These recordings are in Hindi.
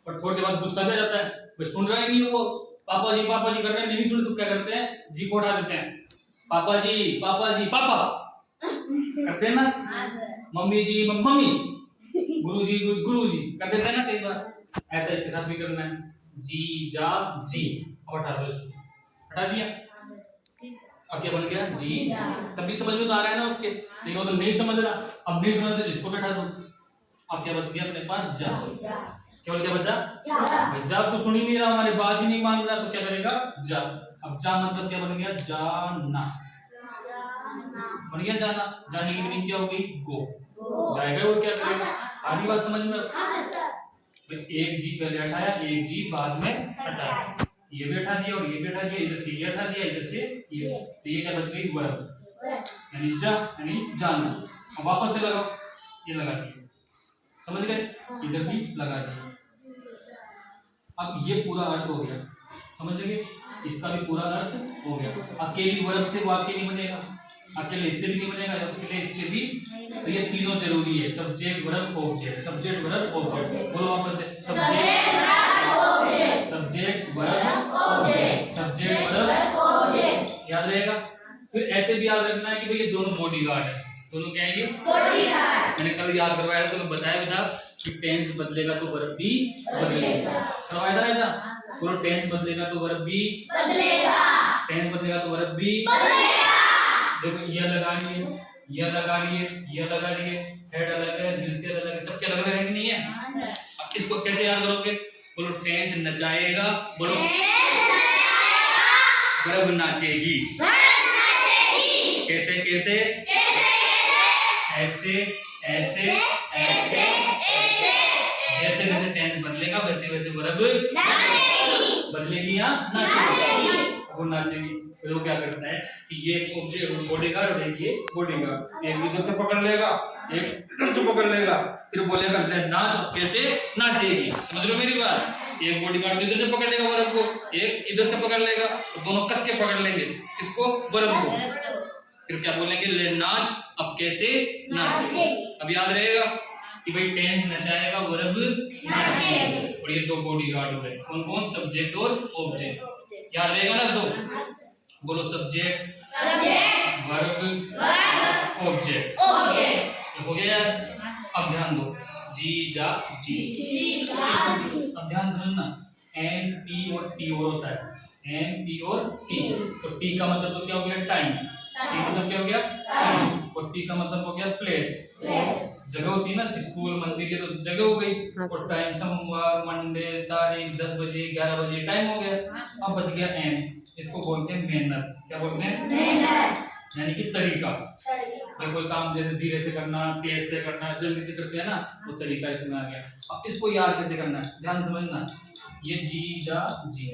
और थोड़ी देर बाद गुस्सा भी आ जाता है, भाई सुन रहा ही नहीं वो, पापा जी कर रहे हैं, नहीं सुने तो क्या करते हैं, जी को उठा देते हैं, पापा जी पापा करते हैं ना, मम्मी जी मम्मी, गुरु जी कर देते हैं ना कई बार। ऐसा इसके साथ भी करना है, जी जा जी, अब हटा दो, हटा दिया, अब क्या बन गया, जी तब भी समझ में तो आ रहा है ना उसके, लेकिन वो तो नहीं समझ रहा, अब नहीं समझ रहा इसको बैठा दो, अब क्या बच गया अपने पास, जा, केवल क्या बचा, भाई जा तो सुन ही नहीं रहा, हमारी बात ही नहीं मान रहा, तो क्या करेगा, जा। अब जा मतलब क्या बन गया, जाना, बन गया जाना, जाने की मीनिंग क्या हो गई, गो, जाएगा और क्या करेगा, आधी बात समझ में, एक जी पहले हटाया, एक जी बाद में हटाया, ये भी हटा दिया और ये भी हटा दिया, इधर से ये हटा दिया, इधर से ये, तो ये क्या बच गई, वर्ब, यानी जा यानी जाना। अब वापस से लगाओ, ये लगा दिया, समझ गए, इधर भी लगा दिया। अब ये पूरा अर्थ हो गया, समझ गए, इसका भी पूरा अर्थ हो गया। अकेली वर्ब से वाक्य नहीं बनेगा, अकेले इससे भी नहीं बनेगा, अकेले इससे भी, तो ये तीनों जरूरी है, subject verb object, subject verb object, बोलो वापस से, सब्जेक्ट वर्ब ऑब्जेक्ट, याद रहेगा। फिर ऐसे भी याद रखना है कि भाई ये दोनों बॉडीगार्ड है, दोनों क्या है, ये बॉडीगार्ड। मैंने कल याद करवाया था, तो बताया था कि टेंस बदलेगा तो वर्ब भी बदलेगा, करवाया था ऐसा, बोलो टेंस बदलेगा तो वर्ब भी बदलेगा, टेंस बदलेगा तो वर्ब भी बदलेगा। देखो ये लगा रही है, ये लगा रही है, ये लगा रही है, हेड अलग है, हिल से अलग है, सब क्या अलग है कि नहीं है। अब इसको कैसे याद करोगे, बोलो टेंस नचाएगा, बोलो वर्ब नाचेगी, कैसे कैसे, ऐसे ऐसे ऐसे, जैसे जैसे टेंस बदलेगा वैसे वैसे वर्ब बदलेगी या नाचेगी, वो नाचेगी। तो क्या करता है कि ये ऑब्जेक्ट बॉडीगार्ड और ये बॉडीगार्ड, एक इधर से पकड़ लेगा, एक इधर से पकड़ लेगा, फिर बोलेगा ले नाच, कैसे नाचेगी, समझ लो मेरी बात। एक बॉडीगार्ड इधर से पकड़ लेगा वर्ब को, एक इधर से पकड़ लेगा, तो दोनों कस के पकड़ लेंगे इसको, वर्ब को, फिर क्या बोलेंगे, ले नाच, अब कैसे नाचेगी। अब याद रहेगा कि भाई टेंस नचाएगा, वर्ब नाचेगी, और ये दो बॉडीगार्ड हो गए, कौन कौन, सब्जेक्ट और ऑब्जेक्ट, याद रहेगा ना। तो बोलो सब्जेक्ट वर्ब ऑब्जेक्ट, हो गया यार। अब ध्यान दो, जी जा जी, अब ध्यान समझना, एम पी और टी और होता है, एम पी और टी, तो टी का मतलब तो क्या हो गया, टाइम, टी मतलब क्या हो गया, टाइम, और टी का मतलब हो गया प्लेस, जगह होती है ना, स्कूल मंदिर की तो जगह हो गई, और टाइम सोमवार मंडे तारीख 10 बजे 11 बजे टाइम हो गया। अब बच गया एम, इसको बोलते हैं मैनर, क्या बोलते हैं, मैनर, यानी कि तरीका, या कोई काम जैसे धीरे से करना, तेज से करना, जल्दी से करते हैं ना, वो तरीका इसमें आ गया। अब इसको याद कैसे करना है, ध्यान समझना, ये जी जा जी,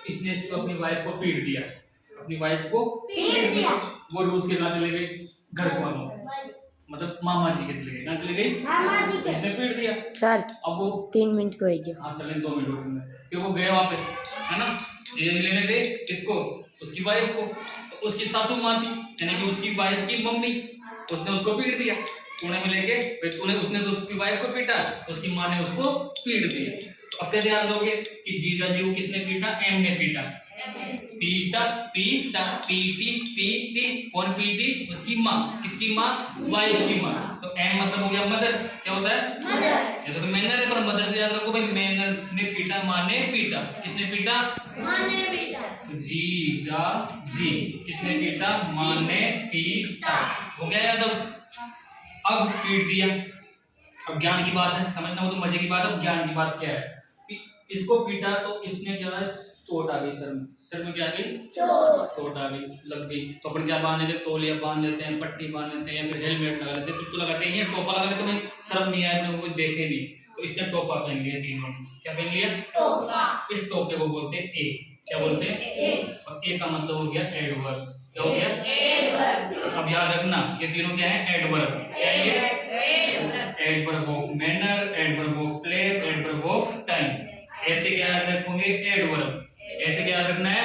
इसने इसको अपनी वाइफ को पीट दिया, अपनी वाइफ को पीट दिया, वो रूस के कहाँ चले गए, घर को, मतलब मामा जी के चले गए, कहाँ चले गई, मामा जी के, इसने पीट दिया सर। अब वो 3 मिनट को है, हाँ चलें 2 मिनट में, फिर वो गए वहां पे, है ना, ये लेने गए इसको, उसकी वाइफ को, तो उसकी सासू माँ थी, यानी कि उसकी वाइफ की मम्मी, उसने उसको पीट दिया, पुणे में लेके, उसने तो उसकी वाइफ को पीटा, उसकी माँ ने उसको पीट दिया। अब कैसे याद रखोगे कि जीजा जी को किसने पीटा, एम ने पीटा, पीटा पीटा पीटी पीटी, कौन पीटी, उसकी माँ, किसकी माँ, वाइफ की माँ, तो एम मतलब हो गया मदर, क्या होता है, मदर, जैसे तो मैनर है, पर मदर से याद रखो भाई, मैनर ने पीटा, माँ ने पीटा, किसने पीटा, माँ ने पीटा, जी जा जी, किसने पीटा, माँ ने पीटा, हो गया याद। अब पीट दिया, अब ज्ञान की बात है, समझना हो तो मजे की बात है। अब ज्ञान की बात क्या है, इसको पीटा तो इसने क्या है, चोट आ गई सर में, सर में क्या आ गई, चोट आ गई, लग गई, तो अपन क्या बांध लेते, तौलिया बांध लेते हैं, पट्टी बांध लेते हैं, या फिर हेलमेट लगा लेते हैं, कुछ तो लगाते हैं, टोपा लगा लेते हैं, शर्म नहीं आए, अपने को कोई देखे नहीं, तो इसने टोपा पहन लिया, तीनों क्या पहन लिया, टोपा, इस टोपे को बोलते हैं ए, क्या बोलते हैं ए, और ए का मतलब हो गया एडवर्ब, क्या हो गया एडवर्ब। अब याद रखना ये तीनों क्या है, एडवर्ब, क्या है ये, adverb of manner, adverb of place, adverb of time, ऐसे क्या याद रखोगे, एडवर्ब, ऐसे क्या याद रखना है,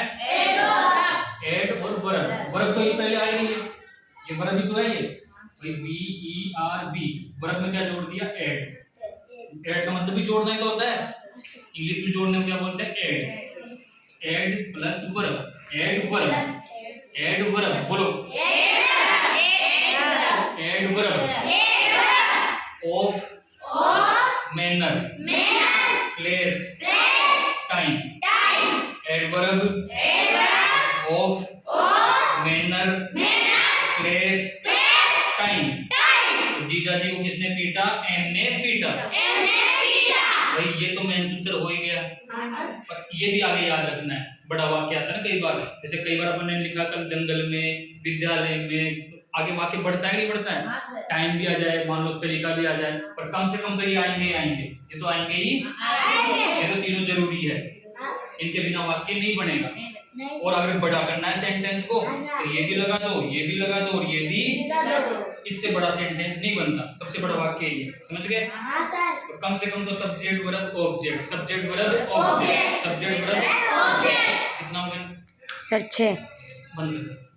एड और वर्ब, वर्ब तो ये पहले आई नहीं है, ये वर्ब ही तो है, ये B E R B, verb में क्या जोड़ दिया, एड, एड का मतलब भी जोड़ना ही तो होता है, इंग्लिश में जोड़ने को क्या बोलते हैं? Ad. Ad plus verb. Adverb. Adverb बोलो। Adverb of manner place time. Adverb of manner place time. जीजा जी को किसने पीटा? एम ने पीटा। भाई ये तो मेन सूत्र हो ही गया, पर ये भी आगे याद रखना है। बड़ा वाक्य आता है ना कई बार, जैसे कई बार अपन ने लिखा कल जंगल में, विद्यालय में, तो आगे वाक्य बढ़ता है नहीं बढ़ता है? टाइम भी आ जाए, मान लो तरीका भी आ जाए, पर कम से कम तो ये आएंगे ही आएंगे, ये तो आएंगे ही। ये तो तीनों जरूरी है, इनके बिना वाक्य नहीं बनेगा। और अगर बड़ा करना है सेंटेंस को तो ये भी लगा दो, ये भी लगा दो और ये भी, इससे बड़ा सेंटेंस नहीं बनता। सबसे बड़ा वाक्य ये, समझ गए? तो कम से कम तो subject verb object, subject verb object, subject verb object. कितना हो गया सर 6 बंद कर।